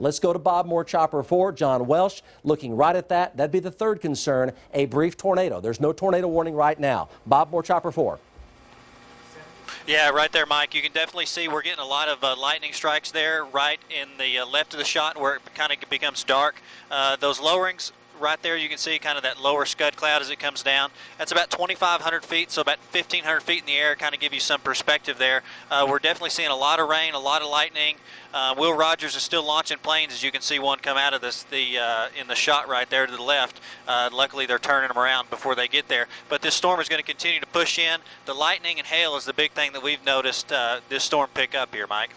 Let's go to Bob Moore Chopper 4. John Welsh looking right at that. That'd be the third concern, a brief tornado. There's no tornado warning right now. Bob Moore Chopper 4. Yeah, right there, Mike. You can definitely see we're getting a lot of lightning strikes there right in the left of the shot where it kind of becomes dark. Those lowerings right there, you can see kind of that lower scud cloud as it comes down. That's about 2,500 feet, so about 1,500 feet in the air, kind of give you some perspective there. We're definitely seeing a lot of rain, a lot of lightning. Will Rogers is still launching planes, as you can see one come out of in the shot right there to the left. Luckily, they're turning them around before they get there. But this storm is going to continue to push in. The lightning and hail is the big thing that we've noticed this storm pick up here, Mike.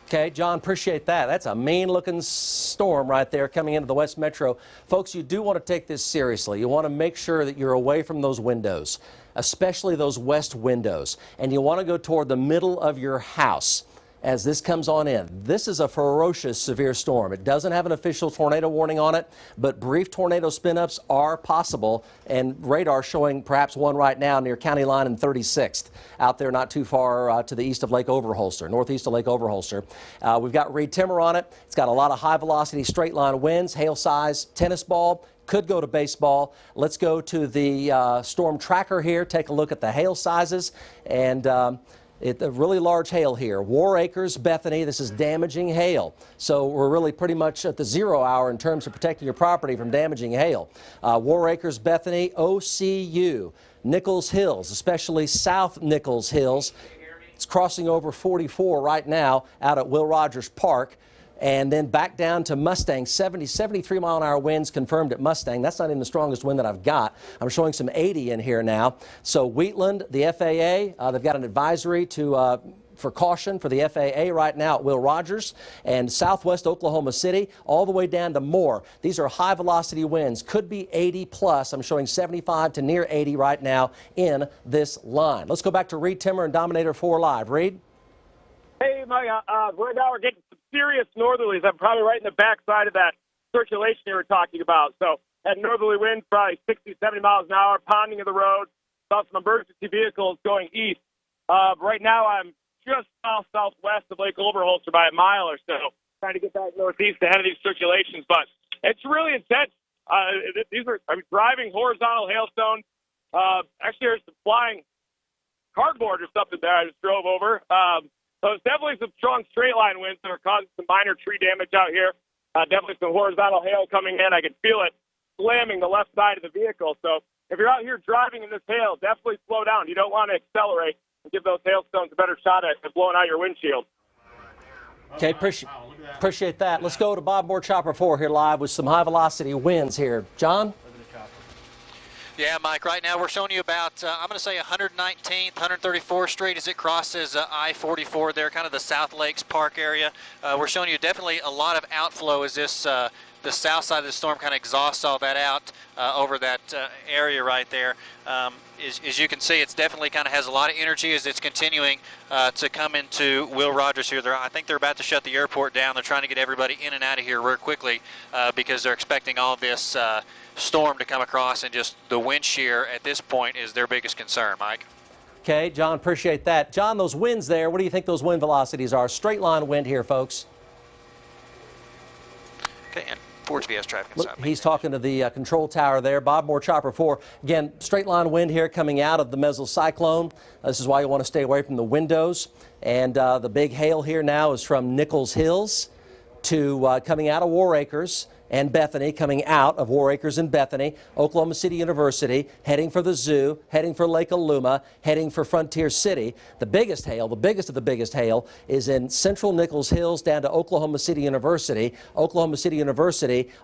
Okay, John, appreciate that. That's a mean-looking storm right there coming into the West Metro. Folks, you do want to take this seriously. You want to make sure that you're away from those windows, especially those west windows. And you want to go toward the middle of your house as this comes on in. This is a ferocious, severe storm. It doesn't have an official tornado warning on it, but brief tornado spin-ups are possible, and radar showing perhaps one right now near County Line and 36th, out there not too far to the east of Lake Overholser, northeast of Lake Overholser. We've got reed timber on it. It's got a lot of high-velocity straight-line winds, hail size, tennis ball. Could go to baseball. Let's go to the storm tracker here, take a look at the hail sizes, and a really large hail here. War Acres, Bethany, this is damaging hail. So we're really pretty much at the 0 hour in terms of protecting your property from damaging hail. War Acres, Bethany, OCU, Nichols Hills, especially South Nichols Hills. It's crossing over 44 right now out at Will Rogers Park. And then back down to Mustang, 73 mile an hour winds confirmed at Mustang. That's not even the strongest wind that I've got. I'm showing some 80 in here now. So Wheatland, the FAA, they've got an advisory for caution for the FAA right now at Will Rogers, and southwest Oklahoma City all the way down to Moore. These are high velocity winds, could be 80 plus. I'm showing 75 to near 80 right now in this line. Let's go back to Reed Timmer and Dominator 4 live. Reed? Hey, Mike, right now we're getting some serious northerlies. I'm probably right in the backside of that circulation you were talking about. So that northerly wind, probably 60, 70 miles an hour, pounding of the road. Saw some emergency vehicles going east. Right now I'm just southwest of Lake Overholser by a mile or so, trying to get back northeast ahead of these circulations. But it's really intense. I'm driving horizontal hailstones. Actually, there's some flying cardboard or something there I just drove over. So it's definitely some strong straight line winds that are causing some minor tree damage out here. Definitely some horizontal hail coming in. I can feel it slamming the left side of the vehicle. So if you're out here driving in this hail, definitely slow down. You don't want to accelerate and give those hailstones a better shot at blowing out your windshield. Okay, appreciate that. Let's go to Bob Moore Chopper 4 here live with some high velocity winds here. John? Yeah, Mike, right now we're showing you about, I'm going to say 119th, 134th Street as it crosses I-44 there, kind of the South Lakes Park area. We're showing you definitely a lot of outflow as this, the south side of the storm kind of exhausts all that out over that area right there. As you can see, it's definitely kind of has a lot of energy as it's continuing to come into Will Rogers here. I think they're about to shut the airport down. They're trying to get everybody in and out of here real quickly because they're expecting all this storm to come across, and just the wind shear at this point is their biggest concern, Mike. Okay, John, appreciate that. John, those winds there, what do you think those wind velocities are? Straight line wind here, folks. Okay, and KFOR-TV has traffic inside. Look, he's talking to the control tower there. Bob Moore Chopper 4. Again, straight line wind here coming out of the mesocyclone. This is why you want to stay away from the windows. And the big hail here now is from Nichols Hills to coming out of War Acres and Bethany, coming out of War Acres and Bethany, Oklahoma City University, heading for the zoo, heading for Lake Aluma, heading for Frontier City. The biggest hail, the biggest of the biggest hail, is in central Nichols Hills down to Oklahoma City University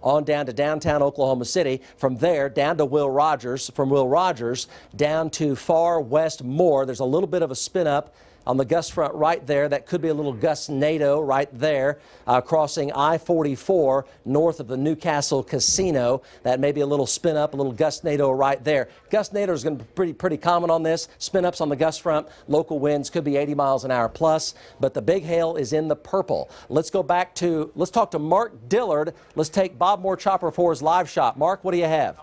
on down to downtown Oklahoma City, from there down to Will Rogers, from Will Rogers down to far west Moore. There's a little bit of a spin up on the gust front right there. That could be a little gust-nado right there, crossing I-44 north of the Newcastle Casino. That may be a little spin up, a little gust-nado right there. Gust-nado is going to be pretty common on this. Spin-ups on the gust front. Local winds could be 80 miles an hour plus, but the big hail is in the purple. Let's talk to Mark Dillard. Let's take Bob Moore Chopper 4's live shot. Mark, what do you have?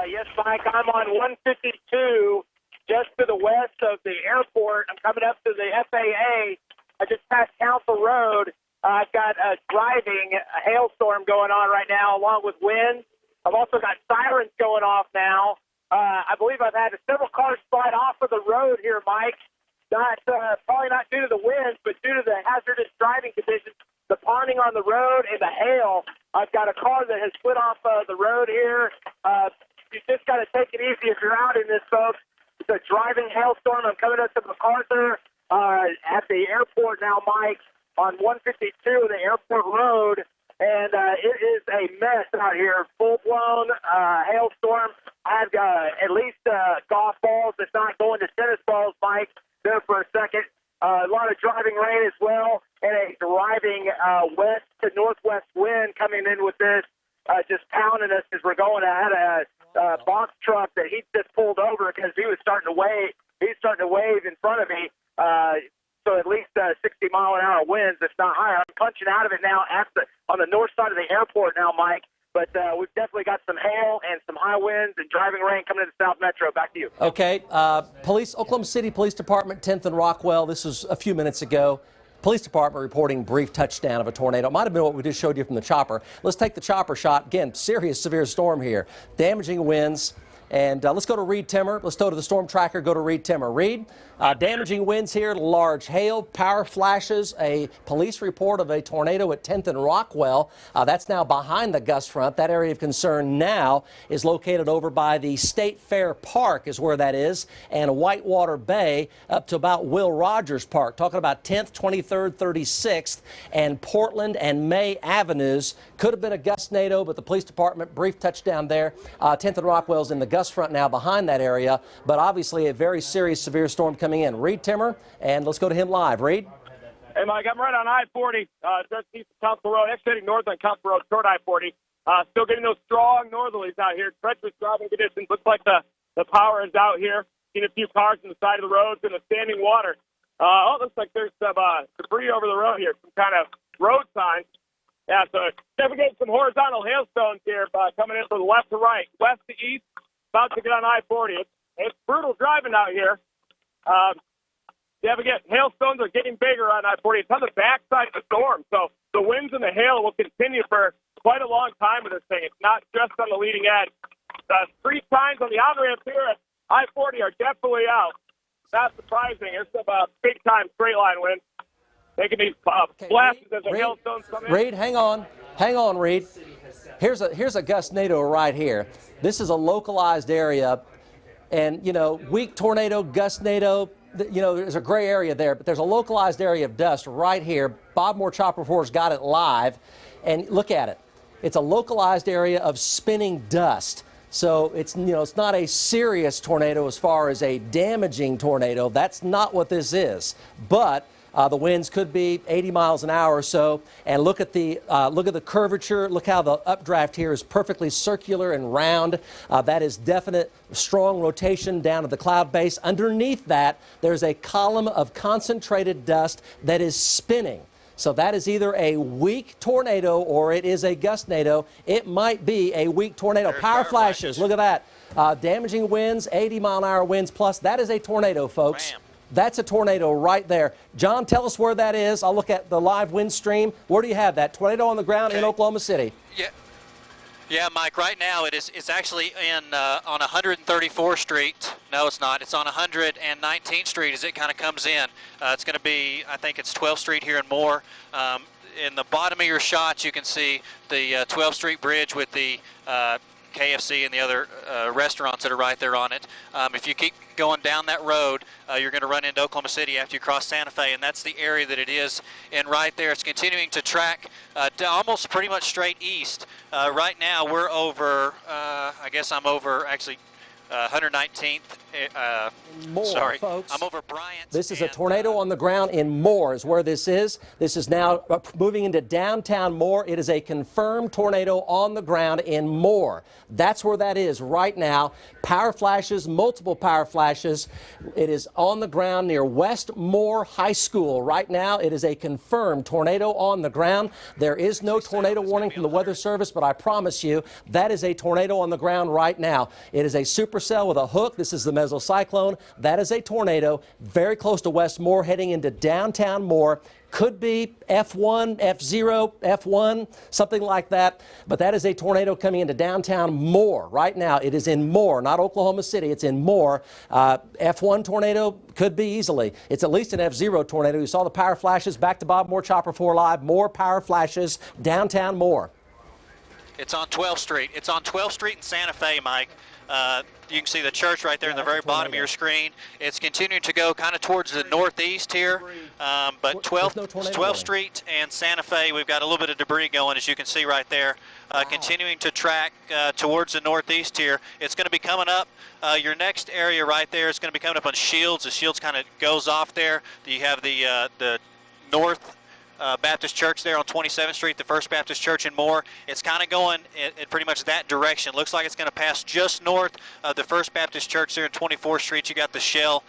Yes, Mike, I'm on 152. Just to the west of the airport. I'm coming up to the FAA. I just passed Council Road. I've got a driving hailstorm going on right now, along with winds. I've also got sirens going off now. I believe I've had several cars slide off of the road here, Mike. Not probably not due to the winds, but due to the hazardous driving conditions, the ponding on the road and the hail. I've got a car that has slid off the road here. You just got to take it easy if you're out in this, folks. It's a driving hailstorm. I'm coming up to MacArthur at the airport now, Mike, on 152, the airport road. And it is a mess out here, full-blown hailstorm. I've got at least golf balls, if not going to tennis balls, Mike, there for a second. A lot of driving rain as well, and a driving west to northwest wind coming in with this, just pounding us as we're going. I had a box truck that he just pulled over because he was starting to wave. He's starting to wave in front of me. So at least 60-mile-an-hour winds, if not higher. I'm punching out of it now on the north side of the airport now, Mike. But we've definitely got some hail and some high winds and driving rain coming into South Metro. Back to you. Okay. Oklahoma City Police Department, 10th and Rockwell. This was a few minutes ago. Police Department reporting brief touchdown of a tornado. It might have been what we just showed you from the chopper. Let's take the chopper shot. Again, serious, severe storm here. Damaging winds. And let's go to Reed Timmer. Let's go to the storm tracker. Go to Reed Timmer. Reed, damaging winds here, large hail, power flashes, a police report of a tornado at 10th and Rockwell. That's now behind the gust front. That area of concern now is located over by the State Fair Park is where that is, and Whitewater Bay up to about Will Rogers Park. Talking about 10th, 23rd, 36th, and Portland and May Avenues. Could have been a gustnado, but the police department, brief touchdown there. 10th and Rockwell's in the gust front now behind that area, but obviously a very serious, severe storm coming in. Reed Timmer, and let's go to him live. Reed? Hey, Mike, I'm right on I-40, just east of Council Road, actually heading north on Council Road, toward I-40. Still getting those strong northerlies out here. Treacherous driving conditions. Looks like the power is out here. Seen a few cars on the side of the road in the standing water. It looks like there's some debris over the road here, some kind of road signs. Yeah, so definitely getting some horizontal hailstones here coming in from the left to right, west to east, about to get on I-40. It's brutal driving out here. Hailstones are getting bigger on I-40. It's on the backside of the storm, so the winds and the hail will continue for quite a long time with this thing. It's not just on the leading edge. The street signs on the on-ramp here at I-40 are definitely out. Not surprising. There's some big-time straight-line winds. Making these flashes as the hailstones come in. Reed, hang on, Reed. Here's a gustnado right here. This is a localized area, and weak tornado, gustnado. There's a gray area there, but there's a localized area of dust right here. Bob Moore Chopper Reporter's got it live, and look at it. It's a localized area of spinning dust. So it's not a serious tornado as far as a damaging tornado. That's not what this is, but. The winds could be 80 miles an hour or so, and look at the curvature. Look how the updraft here is perfectly circular and round. That is definite strong rotation down to the cloud base. Underneath that, there's a column of concentrated dust that is spinning. So that is either a weak tornado or it is a gustnado. It might be a weak tornado. Power flashes. Look at that. Damaging winds, 80-mile-an-hour winds plus. That is a tornado, folks. Bam. That's a tornado right there. John, tell us where that is. I'll look at the live wind stream. Where do you have that? Tornado on the ground in Oklahoma City. Yeah, Mike, right now it's actually on 134th Street. No, it's not. It's on 119th Street as it kind of comes in. It's going to be, I think it's 12th Street here and more. In the bottom of your shots, you can see the 12th Street Bridge with the KFC and the other restaurants that are right there on it. If you keep going down that road, you're going to run into Oklahoma City after you cross Santa Fe, and that's the area that it is in right there. It's continuing to track to almost pretty much straight east. Right now we're over, I guess I'm over actually 119th. Moore, sorry, folks. I'm over Bryant. This is a tornado on the ground in Moore is where this is. This is now moving into downtown Moore. It is a confirmed tornado on the ground in Moore. That's where that is right now. Power flashes, multiple power flashes. It is on the ground near West Moore High School. Right now, it is a confirmed tornado on the ground. There is no tornado warning from the Weather Service, but I promise you that is a tornado on the ground right now. It is a supercell with a hook. This is the mesocyclone. That is a tornado very close to West Moore, heading into downtown Moore. Could be F1, F0, F1, something like that. But that is a tornado coming into downtown Moore right now. It is in Moore, not Oklahoma City. It's in Moore. F1 tornado could be easily. It's at least an F0 tornado. You saw the power flashes. Back to Bob Moore, Chopper 4 Live. More power flashes downtown Moore. It's on 12th Street. It's on 12th Street in Santa Fe, Mike. You can see the church right there in the very bottom of your screen. It's continuing to go kind of towards the northeast here, but 12th Street and Santa Fe, we've got a little bit of debris going, as you can see right there. Continuing to track towards the northeast here. It's going to be coming up. Your next area right there is going to be coming up on Shields. The Shields kind of goes off there. You have the North Baptist Church there on 27th Street, the First Baptist Church in Moore. It's kind of going in pretty much that direction. Looks like it's going to pass just north of the First Baptist Church there on 24th Street. You got the Shell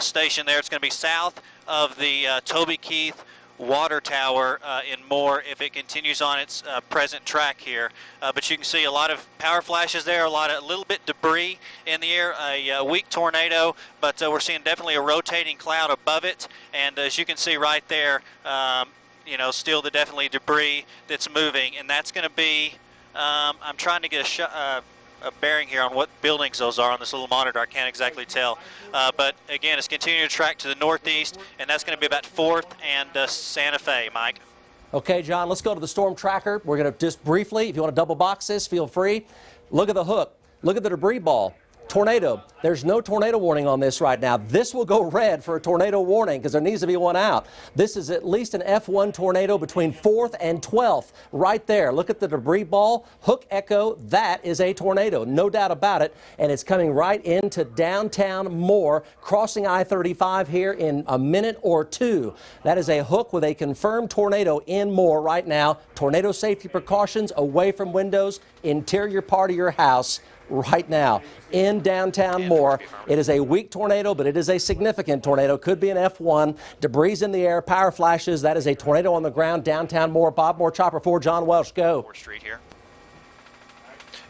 station there. It's going to be south of the Toby Keith water tower in Moore if it continues on its present track here. But you can see a lot of power flashes there, a little bit debris in the air, a weak tornado, but we're seeing definitely a rotating cloud above it. And as you can see right there, you know, still definitely debris that's moving, and that's going to be, I'm trying to get a bearing here on what buildings those are on this little monitor. I can't exactly tell. But again, it's continuing to track to the northeast, and that's going to be about 4th and Santa Fe, Mike. Okay, John, let's go to the storm tracker. We're going to just briefly, if you want to double box this, feel free. Look at the hook. Look at the debris ball. Tornado. There's no tornado warning on this right now. This will go red for a tornado warning because there needs to be one out. This is at least an F1 tornado between 4th and 12th right there. Look at the debris ball. Hook echo. That is a tornado. No doubt about it. And it's coming right into downtown Moore, crossing I-35 here in a minute or two. That is a hook with a confirmed tornado in Moore right now. Tornado safety precautions away from windows, interior part of your house right now in downtown Moore. It is a weak tornado, but it is a significant tornado. Could be an F1. Debris in the air, power flashes. That is a tornado on the ground downtown Moore. Bob Moore, Chopper 4, John Welsh, go. 4th Street here.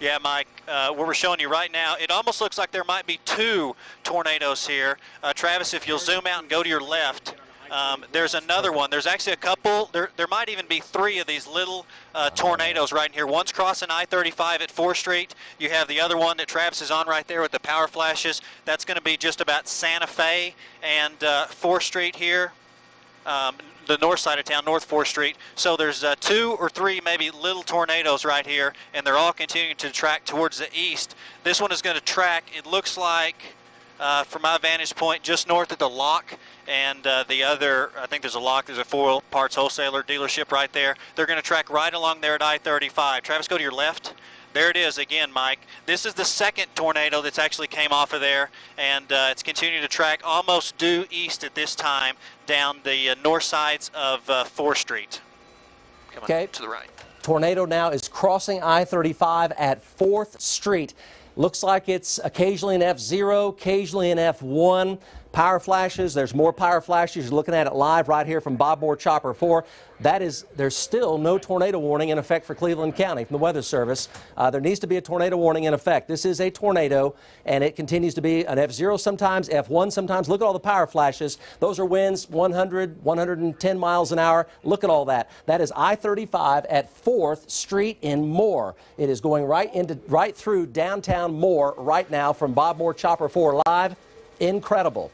Yeah, Mike, what we're showing you right now, it almost looks like there might be 2 tornadoes here. Travis, if you'll zoom out and go to your left, there's another one. There's actually a couple. There might even be 3 of these little tornadoes right in here. One's crossing I-35 at 4th Street. You have the other one that Travis is on right there with the power flashes. That's going to be just about Santa Fe and 4th Street here. The north side of town, North 4th Street. So there's 2 or 3 maybe little tornadoes right here, and they're all continuing to track towards the east. This one is going to track, it looks like, from my vantage point, just north of the lock. And the other, I think there's a lock, there's a foil parts wholesaler dealership right there. They're going to track right along there at I-35. Travis, go to your left. There it is again, Mike. This is the second tornado that's actually came off of there, and it's continuing to track almost due east at this time down the north sides of 4th Street. Coming to the right. Tornado now is crossing I-35 at 4th Street. Looks like it's occasionally an F0, occasionally an F1. Power flashes, there's more power flashes. You're looking at it live right here from Bob Moore Chopper 4. There's still no tornado warning in effect for Cleveland County from the Weather Service. There needs to be a tornado warning in effect. This is a tornado, and it continues to be an F0 sometimes, F1 sometimes. Look at all the power flashes. Those are winds 100, 110 miles an hour. Look at all that. That is I-35 at 4th Street in Moore. It is going right through downtown Moore right now from Bob Moore Chopper 4 Live. Incredible.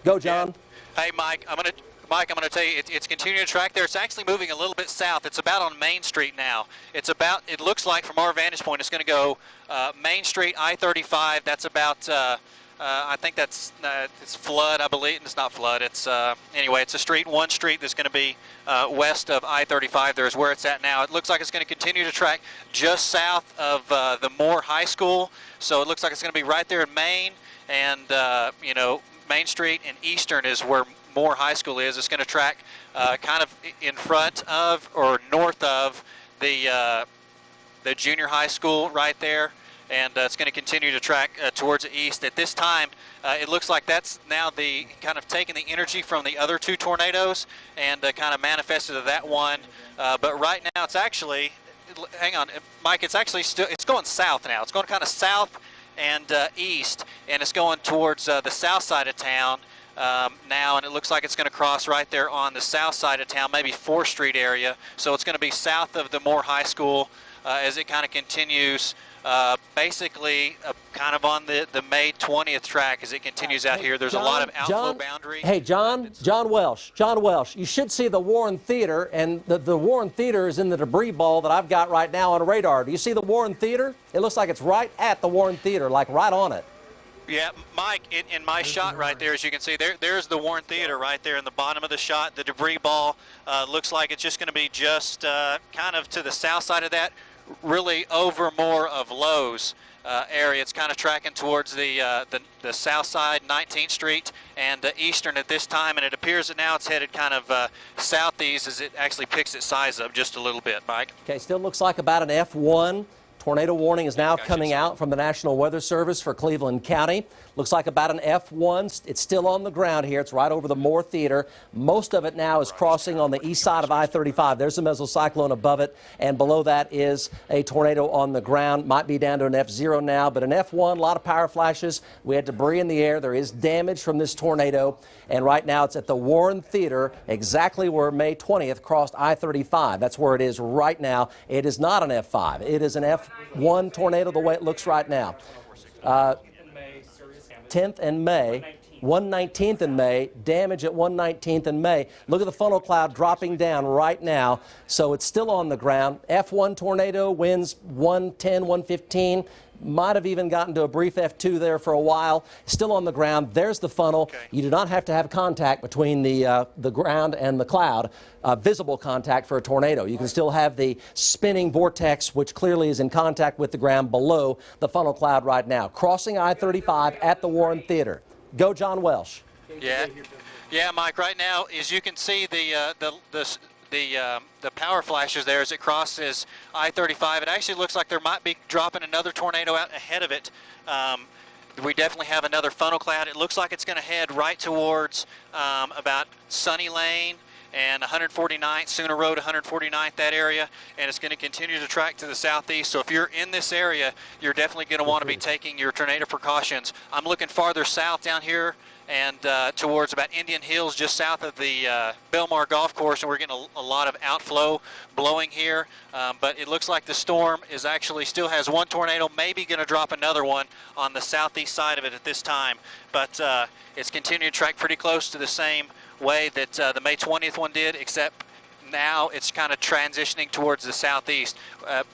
Go, John. Yeah. Hey, Mike, I'm going to tell you, it's continuing to track there. It's actually moving a little bit south. It's about on Main Street now. It looks like from our vantage point, it's going to go Main Street, I-35. That's about, I think it's Flood, I believe. It's not Flood. It's, anyway, it's one street that's going to be west of I-35. There's where it's at now. It looks like it's going to continue to track just south of the Moore High School. So it looks like it's going to be right there in Main. And, you know, Main Street and Eastern is where Moore High School is. It's going to track kind of in front of or north of the junior high school right there. And it's going to continue to track towards the east. At this time, it looks like that's now the kind of taking the energy from the other 2 tornadoes and kind of manifested to that one. But right now it's actually, hang on, Mike, it's actually still, it's going south now. It's going kind of south and east, and it's going towards the south side of town now, and it looks like it's going to cross right there on the south side of town, maybe 4th Street area. So it's going to be south of the Moore High School as it kind of continues basically kind of on the May 20th track as it continues out here. There's a lot of outflow boundary. Hey, John Welsh, you should see the Warren Theater, and the Warren Theater is in the debris ball that I've got right now on radar. Do you see the Warren Theater? It looks like it's right at the Warren Theater, like right on it. Yeah, Mike, in my shot right there, as you can see, there's the Warren Theater right there in the bottom of the shot. The debris ball looks like it's just going to be just kind of to the south side of that, really over more of Lowe's area. It's kind of tracking towards the south side, 19th Street, and eastern at this time, and it appears that now it's headed kind of southeast as it actually picks its size up just a little bit, Mike. Okay, still looks like about an F1. Tornado warning is now coming out from the National Weather Service for Cleveland County. Looks like about an F1. It's still on the ground here. It's right over the Moore Theater. Most of it now is crossing on the east side of I-35. There's a mesocyclone above it, and below that is a tornado on the ground. Might be down to an F0 now, but an F1, a lot of power flashes. We had debris in the air. There is damage from this tornado, and right now it's at the Warren Theater, exactly where May 20th crossed I-35. That's where it is right now. It is not an F5. It is an F1 tornado the way it looks right now. 10th and May, 119th and May, damage at 119th and May. Look at the funnel cloud dropping down right now, so it's still on the ground. F1 tornado, winds 110, 115. Might have even gotten to a brief F2 there for a while. Still on the ground. There's the funnel. Okay. You do not have to have contact between the ground and the cloud, visible contact for a tornado. You can still have the spinning vortex, which clearly is in contact with the ground below the funnel cloud right now. Crossing I-35 at the Warren Theater. Go John Welsh. Yeah, Mike. Right now, as you can see, the power flashes there as it crosses I-35. It actually looks like there might be dropping another tornado out ahead of it. We definitely have another funnel cloud. It looks like it's going to head right towards about Sunny Lane and 149th, Sooner Road, 149th, that area, and it's going to continue to track to the southeast. So if you're in this area, you're definitely going to want to be taking your tornado precautions. I'm looking farther south down here and towards about Indian Hills, just south of the Belmar Golf Course, and we're getting a lot of outflow blowing here. But it looks like the storm is actually still has one tornado, maybe going to drop another one on the southeast side of it at this time. But it's continuing to track pretty close to the same way that the May 20th one did, except now it's kind of transitioning towards the southeast.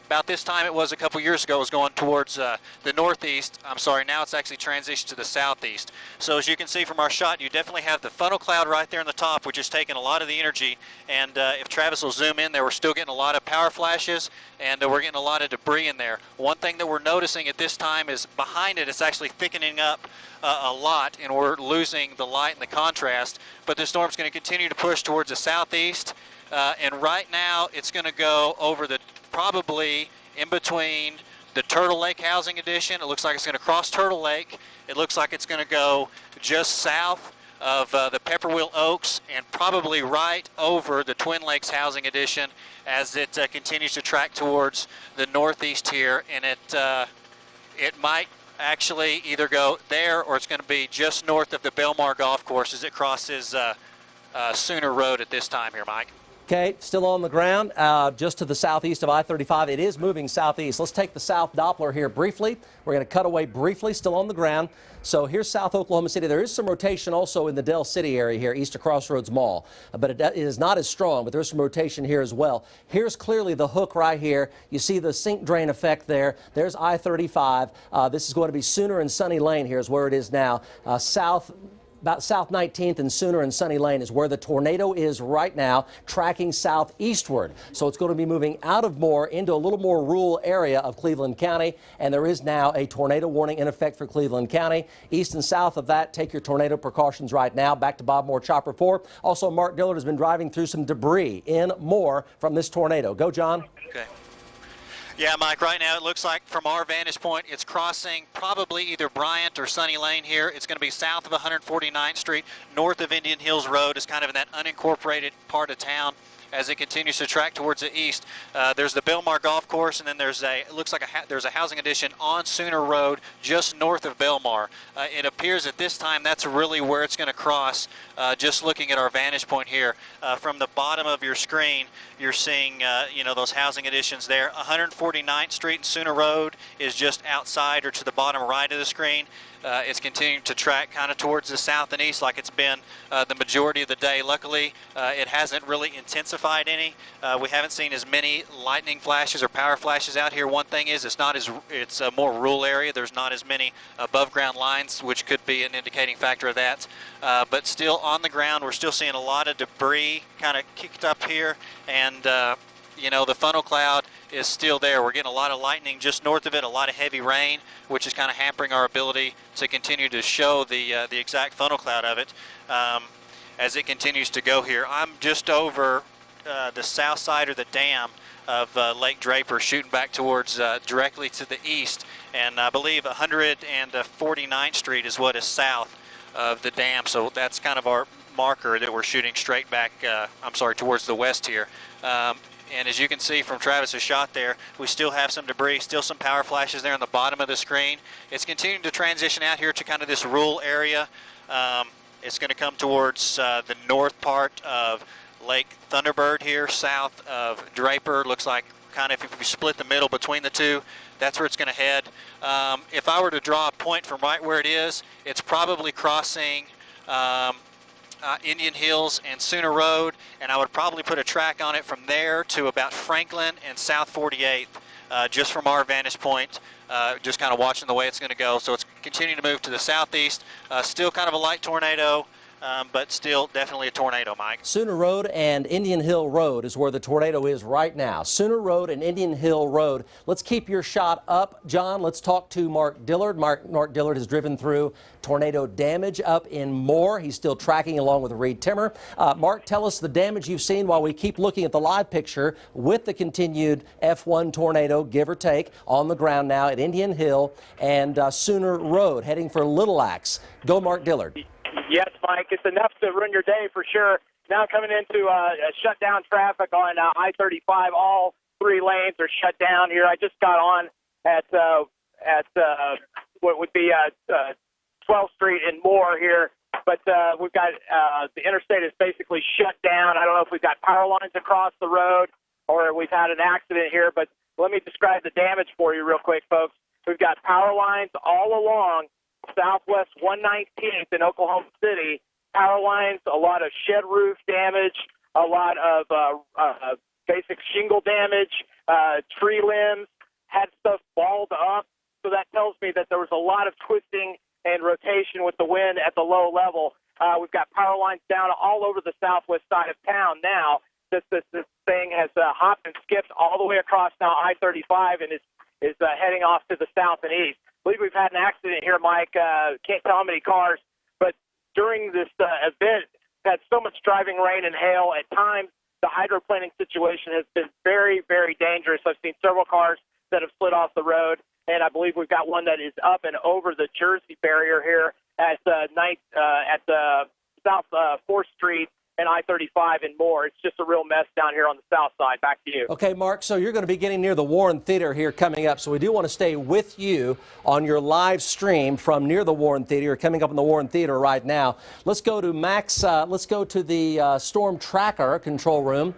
About this time it was a couple years ago, it was going towards the northeast. I'm sorry, now it's actually transitioned to the southeast. So as you can see from our shot, you definitely have the funnel cloud right there in the top, which is taking a lot of the energy. And if Travis will zoom in there, we're still getting a lot of power flashes, and we're getting a lot of debris in there. One thing that we're noticing at this time is behind it, it's actually thickening up a lot, and we're losing the light and the contrast. But the storm's going to continue to push towards the southeast. And right now it's going to go over probably in between the Turtle Lake Housing Addition. It looks like it's going to cross Turtle Lake. It looks like it's going to go just south of the Pepperwheel Oaks and probably right over the Twin Lakes Housing Addition as it continues to track towards the northeast here. And it might actually either go there or it's going to be just north of the Belmar Golf Course as it crosses Sooner Road at this time here, Mike. Okay, still on the ground, just to the southeast of I-35. It is moving southeast. Let's take the South Doppler here briefly. We're going to cut away briefly, still on the ground. So here's South Oklahoma City. There is some rotation also in the Dell City area here, east of Crossroads Mall. But it is not as strong, but there's some rotation here as well. Here's clearly the hook right here. You see the sink drain effect there. There's I-35. This is going to be Sooner and Sunny Lane here is where it is now. About South 19th and Sooner and Sunny Lane is where the tornado is right now, tracking southeastward. So it's going to be moving out of Moore into a little more rural area of Cleveland County, and there is now a tornado warning in effect for Cleveland County. East and south of that, take your tornado precautions right now. Back to Bob Moore, Chopper 4. Also, Mark Dillard has been driving through some debris in Moore from this tornado. Go, John. Okay. Yeah, Mike, right now it looks like from our vantage point, it's crossing probably either Bryant or Sunny Lane here. It's going to be south of 149th Street, north of Indian Hills Road. It's kind of in that unincorporated part of town as it continues to track towards the east. There's the Belmar Golf Course, and then it looks like there's a housing addition on Sooner Road just north of Belmar. It appears at this time that's really where it's going to cross. Just looking at our vantage point here, from the bottom of your screen, you're seeing those housing additions there. 149th Street and Sooner Road is just outside or to the bottom right of the screen. It's continuing to track kind of towards the south and east like it's been the majority of the day. Luckily, it hasn't really intensified any. We haven't seen as many lightning flashes or power flashes out here. One thing is it's a more rural area. There's not as many above ground lines, which could be an indicating factor of that. But still on the ground, we're still seeing a lot of debris kind of kicked up here, and the funnel cloud is still there. We're getting a lot of lightning just north of it, a lot of heavy rain, which is kind of hampering our ability to continue to show the exact funnel cloud of it as it continues to go here. I'm just over the south side of the dam of Lake Draper, shooting back towards directly to the east, and I believe 149th Street is what is south of the dam, so that's kind of our marker that we're shooting straight back, towards the west here. And as you can see from Travis's shot there, we still have some debris, still some power flashes there on the bottom of the screen. It's continuing to transition out here to kind of this rural area. It's going to come towards the north part of Lake Thunderbird here, south of Draper. Looks like kind of if we split the middle between the two, that's where it's going to head. If I were to draw a point from right where it is, it's probably crossing Indian Hills and Sooner Road, and I would probably put a track on it from there to about Franklin and South 48th, just from our vantage point, just kind of watching the way it's going to go. So it's continuing to move to the southeast, still kind of a light tornado, but still definitely a tornado, Mike. Sooner Road and Indian Hill Road is where the tornado is right now. Sooner Road and Indian Hill Road. Let's keep your shot up, John. Let's talk to Mark Dillard. Mark Dillard has driven through tornado damage up in Moore. He's still tracking along with Reed Timmer. Mark, tell us the damage you've seen while we keep looking at the live picture with the continued F1 tornado, give or take, on the ground now at Indian Hill and Sooner Road, heading for Little Axe. Go, Mark Dillard. Yes, Mike, it's enough to ruin your day for sure. Now coming into shut down traffic on I-35. All three lanes are shut down here. I just got on at what would be 12th Street and Moore here, but we've got the interstate is basically shut down. I don't know if we've got power lines across the road or we've had an accident here, but let me describe the damage for you real quick, folks. We've got power lines all along Southwest 119th in Oklahoma City. Power lines, a lot of shed roof damage, a lot of basic shingle damage, tree limbs, had stuff balled up. So that tells me that there was a lot of twisting and rotation with the wind at the low level. We've got power lines down all over the southwest side of town now. This thing has hopped and skipped all the way across now I-35 and is heading off to the south and east. I believe we've had an accident here, Mike. Can't tell how many cars, but during this event, had so much driving rain and hail. At times, the hydroplaning situation has been very, very dangerous. I've seen several cars that have slid off the road, and I believe we've got one that is up and over the Jersey barrier here at South 4th Street and I-35 and more. It's just a real mess down here on the south side. Back to you. Okay, Mark, so you're going to be getting near the Warren Theater here coming up, so we do want to stay with you on your live stream from near the Warren Theater. You're coming up in the Warren Theater right now. Let's go to Max. Let's go to the Storm Tracker control room.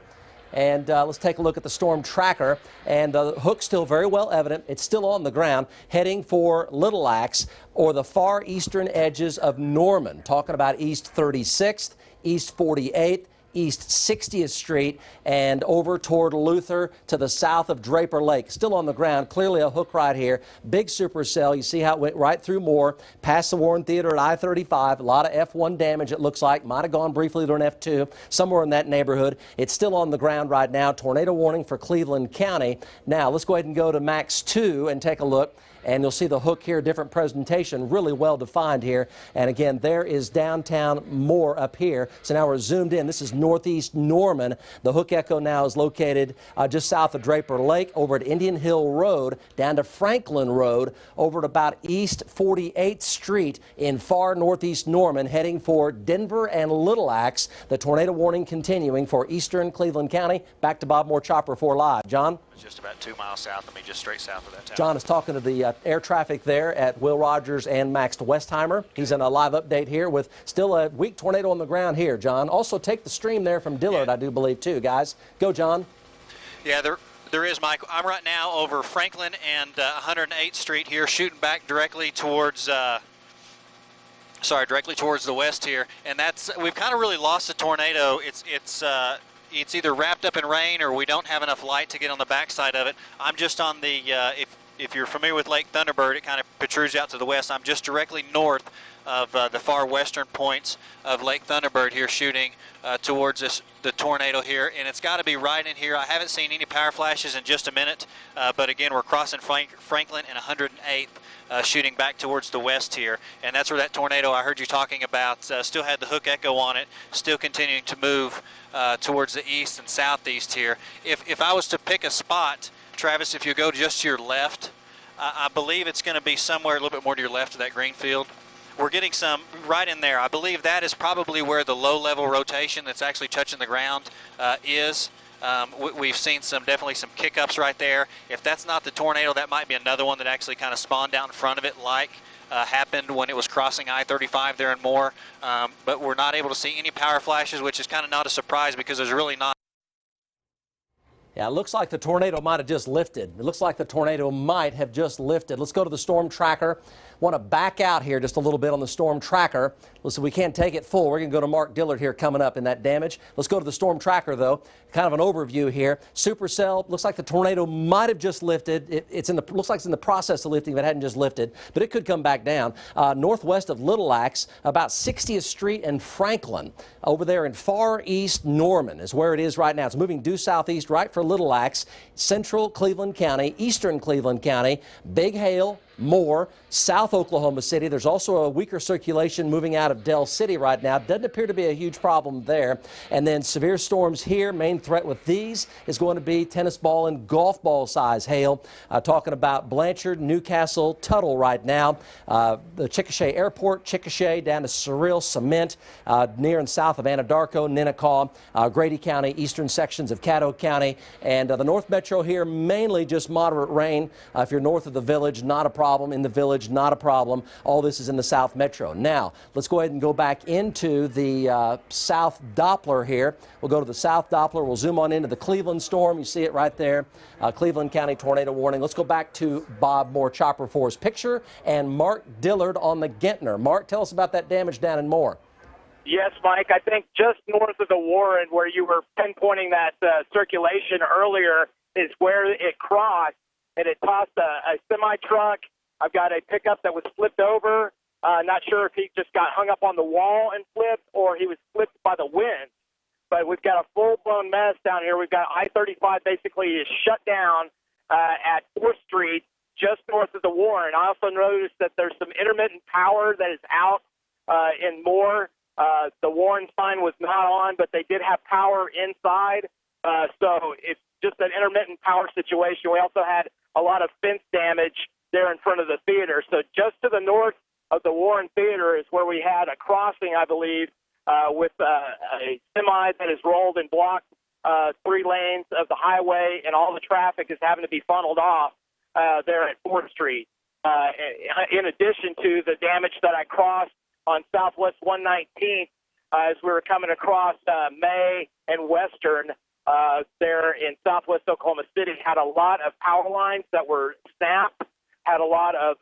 And let's take a look at the storm tracker. And the hook's still very well evident. It's still on the ground, heading for Little Axe or the far eastern edges of Norman. Talking about East 36th, East 48th, East 60th Street, and over toward Luther to the south of Draper Lake. Still on the ground, clearly a hook right here. Big supercell. You see how it went right through Moore, past the Warren Theater at I-35. A lot of F1 damage, it looks like. Might have gone briefly to an F2, somewhere in that neighborhood. It's still on the ground right now. Tornado warning for Cleveland County. Now, let's go ahead and go to Max 2 and take a look. And you'll see the hook here, different presentation, really well defined here. And again, there is downtown Moore up here. So now we're zoomed in. This is north. northeast Norman. The hook echo now is located just south of Draper Lake, over at Indian Hill Road, down to Franklin Road, over at about East 48th Street in far northeast Norman, heading for Denver and Little Axe. The tornado warning continuing for eastern Cleveland County. Back to Bob Moore, Chopper 4 Live. John? Just about 2 miles south of me, just straight south of that town. John is talking to the air traffic there at Will Rogers and Max Westheimer. He's in a live update here with still a weak tornado on the ground here, John. Also take the stream there from Dillard, I do believe, too, guys. Go, John. Yeah, there is, Mike. I'm right now over Franklin and 108th Street here, shooting back directly towards directly towards the west here, and we've kind of really lost the tornado. It's either wrapped up in rain or we don't have enough light to get on the backside of it. I'm just on the, if you're familiar with Lake Thunderbird, it kind of protrudes out to the west. I'm just directly north of the far western points of Lake Thunderbird here, shooting towards the tornado here, and it's got to be right in here. I haven't seen any power flashes in just a minute, but again, we're crossing Franklin and 108th. Shooting back towards the west here, and that's where that tornado I heard you talking about still had the hook echo on it, still continuing to move towards the east and southeast here. If I was to pick a spot, Travis, if you go just to your left, I believe it's going to be somewhere a little bit more to your left of that green field. We're getting some right in there. I believe that is probably where the low-level rotation that's actually touching the ground is. We've seen definitely some kick-ups right there. If that's not the tornado, that might be another one that actually kind of spawned out in front of it, like happened when it was crossing I-35 there and more. But we're not able to see any power flashes, which is kind of not a surprise because there's really not. Yeah, it looks like the tornado might have just lifted. It looks like the tornado might have just lifted. Let's go to the storm tracker. Want to back out here just a little bit on the storm tracker. Listen, we can't take it full. We're going to go to Mark Dillard here coming up in that damage. Let's go to the storm tracker, though. Kind of an overview here. Supercell, looks like the tornado might have just lifted. Looks like it's in the process of lifting, but it hadn't just lifted. But it could come back down. Northwest of Little Axe, about 60th Street and Franklin. Over there in far east Norman is where it is right now. It's moving due southeast right for Little Axe. Central Cleveland County, eastern Cleveland County, big hail, more, south Oklahoma City. There's also a weaker circulation moving out of Del City right now. Doesn't appear to be a huge problem there. And then severe storms here. Main threat with these is going to be tennis ball and golf ball size hail. Talking about Blanchard, Newcastle, Tuttle right now. The Chickasha Airport, Chickasha down to Surreal, Cement, near and south of Anadarko, Ninnekah, Grady County, eastern sections of Caddo County. And the North Metro here, mainly just moderate rain. If you're north of the village, not a problem. In the village, not a problem. All this is in the South Metro. Now, let's go ahead and go back into the South Doppler here. We'll go to the South Doppler. We'll zoom on into the Cleveland storm. You see it right there. Cleveland County tornado warning. Let's go back to Bob Moore, Chopper 4's picture, and Mark Dillard on the Gentner. Mark, tell us about that damage down in Moore. Yes, Mike. I think just north of the Warren, where you were pinpointing that circulation earlier, is where it crossed, and it tossed a semi-truck. I've got a pickup that was flipped over. Not sure if he just got hung up on the wall and flipped or he was flipped by the wind. But we've got a full-blown mess down here. We've got I-35 basically is shut down at 4th Street, just north of the Warren. I also noticed that there's some intermittent power that is out in Moore. The Warren sign was not on, but they did have power inside. So it's just an intermittent power situation. We also had a lot of fence damage there in front of the theater. So just to the north of the Warren Theater is where we had a crossing, I believe, with a semi that is rolled and blocked 3 lanes of the highway, and all the traffic is having to be funneled off there at 4th Street. In addition to the damage that I crossed on Southwest 119th as we were coming across May and Western there in Southwest Oklahoma City, had a lot of power lines that were snapped, had a lot of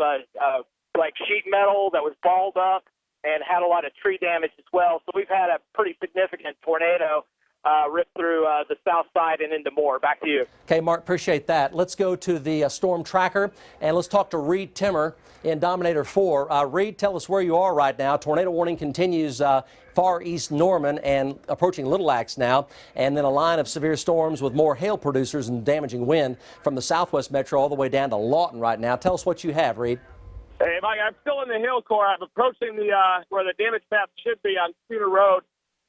like sheet metal that was balled up, and had a lot of tree damage as well. So we've had a pretty significant tornado rip through the south side and into Moore. Back to you. Okay, Mark, appreciate that. Let's go to the storm tracker, and let's talk to Reed Timmer in Dominator 4. Reed, tell us where you are right now. Tornado warning continues far east Norman and approaching Little Axe now, and then a line of severe storms with more hail producers and damaging wind from the southwest metro all the way down to Lawton right now. Tell us what you have, Reed. Hey, Mike, I'm still in the hill core. I'm approaching the where the damage path should be on Cedar Road.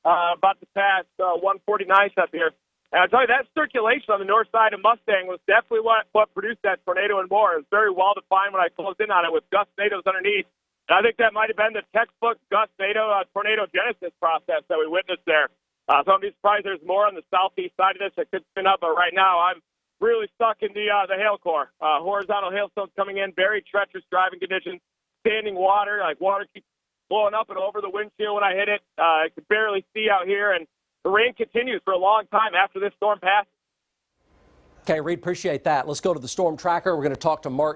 about to pass 149th up here. And I'll tell you, that circulation on the north side of Mustang was definitely what produced that tornado and more. It was very well defined when I closed in on it with gust tornadoes underneath. And I think that might have been the textbook gust tornado genesis process that we witnessed there. So I'm surprised there's more on the southeast side of this that could spin up. But right now, I'm really stuck in the hail core. Horizontal hailstones coming in, very treacherous driving conditions, standing water, like water keeps blowing up and over the windshield when I hit it. I could barely see out here, and the rain continues for a long time after this storm passes. Okay, Reed, appreciate that. Let's go to the storm tracker. We're going to talk to Mark